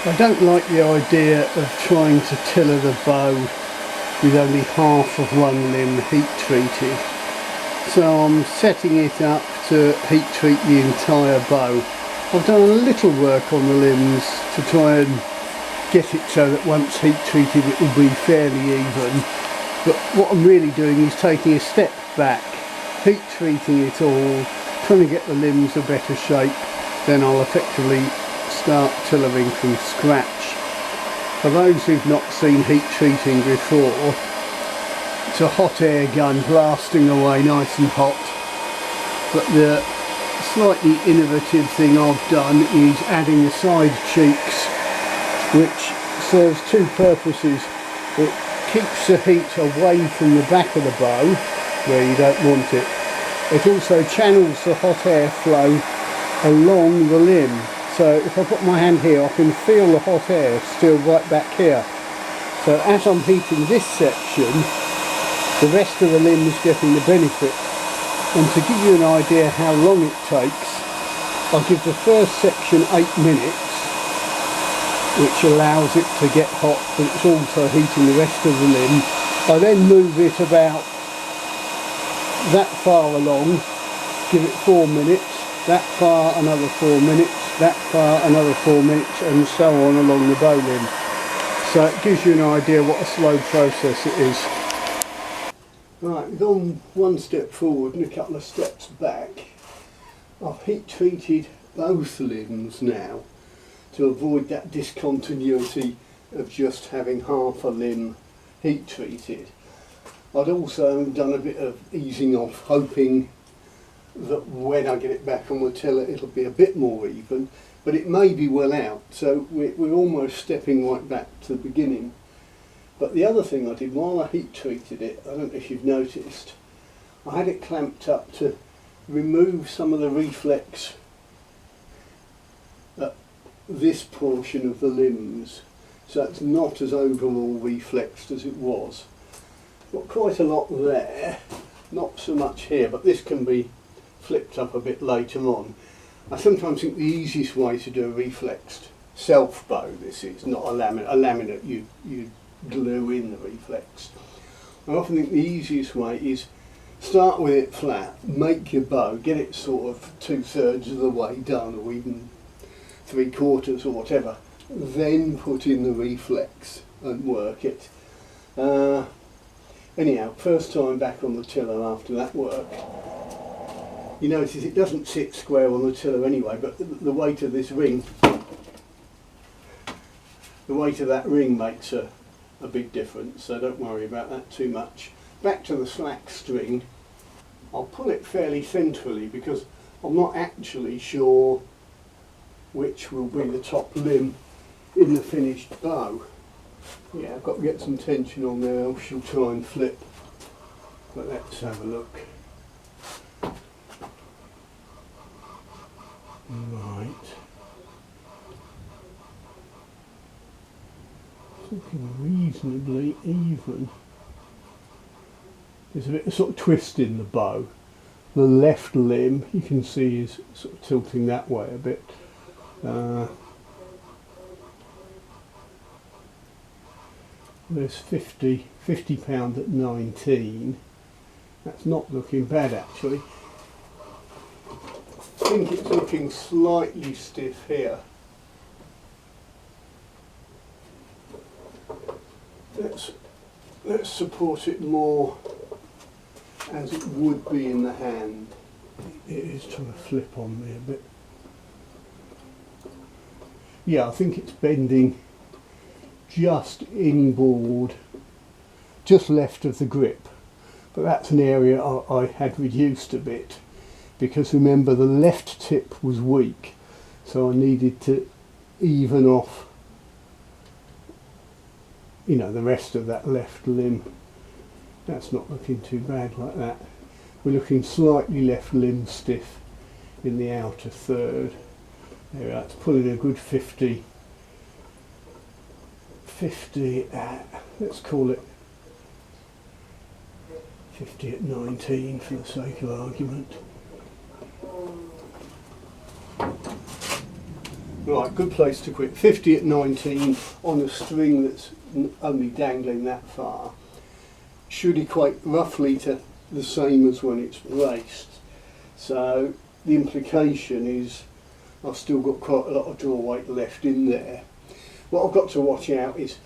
I don't like the idea of trying to tiller the bow with only half of one limb heat treated. So I'm setting it up to heat treat the entire bow. I've done a little work on the limbs to try and get it so that once heat treated it will be fairly even. But what I'm really doing is taking a step back, heat treating it all, trying to get the limbs a better shape, then I'll effectively start tillering from scratch. For those who've not seen heat treating before, it's a hot air gun blasting away nice and hot, but the slightly innovative thing I've done is adding the side cheeks, which serves two purposes. It keeps the heat away from the back of the bow where you don't want it. It also channels the hot air flow along the limb. So if I put my hand here, I can feel the hot air still right back here. So as I'm heating this section, the rest of the limb is getting the benefit. And to give you an idea how long it takes, I'll give the first section 8 minutes, which allows it to get hot, but it's also heating the rest of the limb. I then move it about that far along, give it 4 minutes, that far another 4 minutes, that far another 4 minutes, and so on along the bow limb. So it gives you an idea what a slow process it is. Right, we've gone one step forward and a couple of steps back. I've heat treated both limbs now to avoid that discontinuity of just having half a limb heat treated. I'd also done a bit of easing off, hoping that when I get it back on the tiller it'll be a bit more even, but it may be well out, so we're almost stepping right back to the beginning. But the other thing I did while I heat treated it, I don't know if you've noticed, I had it clamped up to remove some of the reflex at this portion of the limbs, so it's not as overall reflexed as it was. Got quite a lot there, not so much here, but this can be flipped up a bit later on. I sometimes think the easiest way to do a reflexed self bow, this is not a laminate you glue in the reflex. I often think the easiest way is start with it flat, make your bow, get it sort of 2/3 of the way done, or even 3/4 or whatever, then put in the reflex and work it. Anyhow, first time back on the tiller after that work, you notice it doesn't sit square on the tiller anyway, but the weight of this ring, the weight of that ring makes a big difference, so don't worry about that too much. Back to the slack string, I'll pull it fairly centrally because I'm not actually sure which will be the top limb in the finished bow. Yeah, I've got to get some tension on there, else she'll try and flip. But let's have a look. Right. Looking reasonably even. There's a bit of sort of twist in the bow. The left limb you can see is sort of tilting that way a bit. There's 50 pound at 19. That's not looking bad actually. I think it's looking slightly stiff here. Let's support it more as it would be in the hand. It is trying to flip on me a bit. Yeah, I think it's bending just inboard, just left of the grip, but that's an area I had reduced a bit because remember the left tip was weak, so I needed to even off, you know, the rest of that left limb. That's not looking too bad like that. We're looking slightly left limb stiff in the outer third. There, that's pulling a good 50 at, let's call it 50 at 19 for the sake of argument. Right, good place to quit. 50 at 19 on a string that's only dangling that far should equate roughly to the same as when it's raced. So the implication is I've still got quite a lot of draw weight left in there. What I've got to watch out is,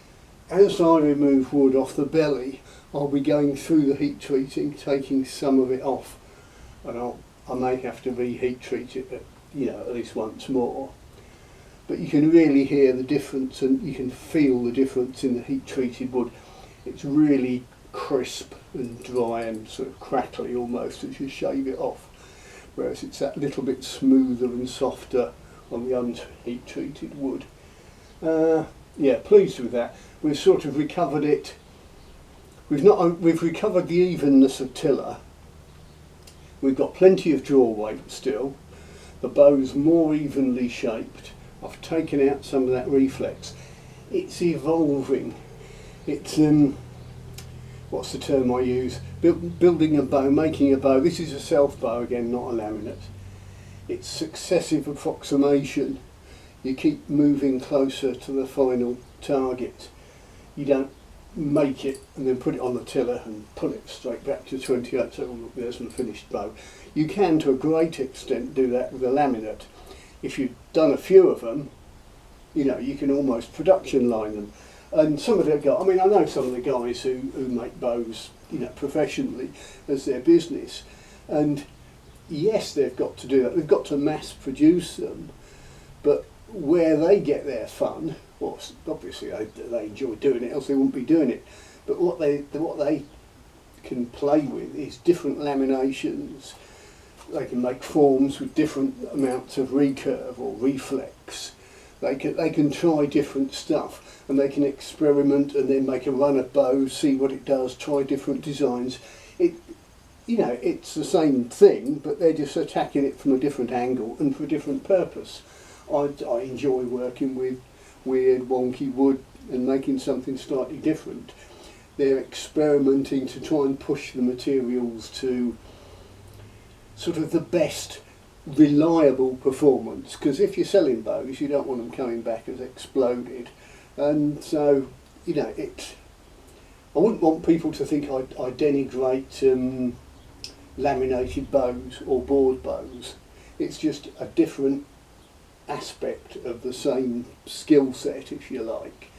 as I remove wood off the belly, I'll be going through the heat treating, taking some of it off, and I may have to reheat treat it, at least once more. But you can really hear the difference, and you can feel the difference in the heat treated wood. It's really crisp and dry and sort of crackly almost as you shave it off, whereas it's that little bit smoother and softer on the unheat treated wood. Yeah, pleased with that. We've sort of recovered it. We've recovered the evenness of tiller. We've got plenty of draw weight still. The bow's more evenly shaped. I've taken out some of that reflex. It's evolving. It's what's the term I use? Building a bow, making a bow. This is a self bow again, not a laminate. It's successive approximation. You keep moving closer to the final target. You don't make it and then put it on the tiller and pull it straight back to 28, so look, there's my finished bow. You can to a great extent do that with a laminate. If you've done a few of them, you can almost production line them. And some of the guys, I know some of the guys who make bows, professionally as their business, and yes, they've got to do that. They've got to mass produce them, but where they get their fun, well, obviously they enjoy doing it, else they wouldn't be doing it. But what they can play with is different laminations. They can make forms with different amounts of recurve or reflex. They can try different stuff, and they can experiment and then make a run of bows, see what it does, try different designs. It's the same thing, but they're just attacking it from a different angle and for a different purpose. I enjoy working with weird, wonky wood and making something slightly different. They're experimenting to try and push the materials to sort of the best reliable performance, because if you're selling bows you don't want them coming back as exploded, and so I wouldn't want people to think I denigrate laminated bows or board bows. It's just a different aspect of the same skill set, if you like.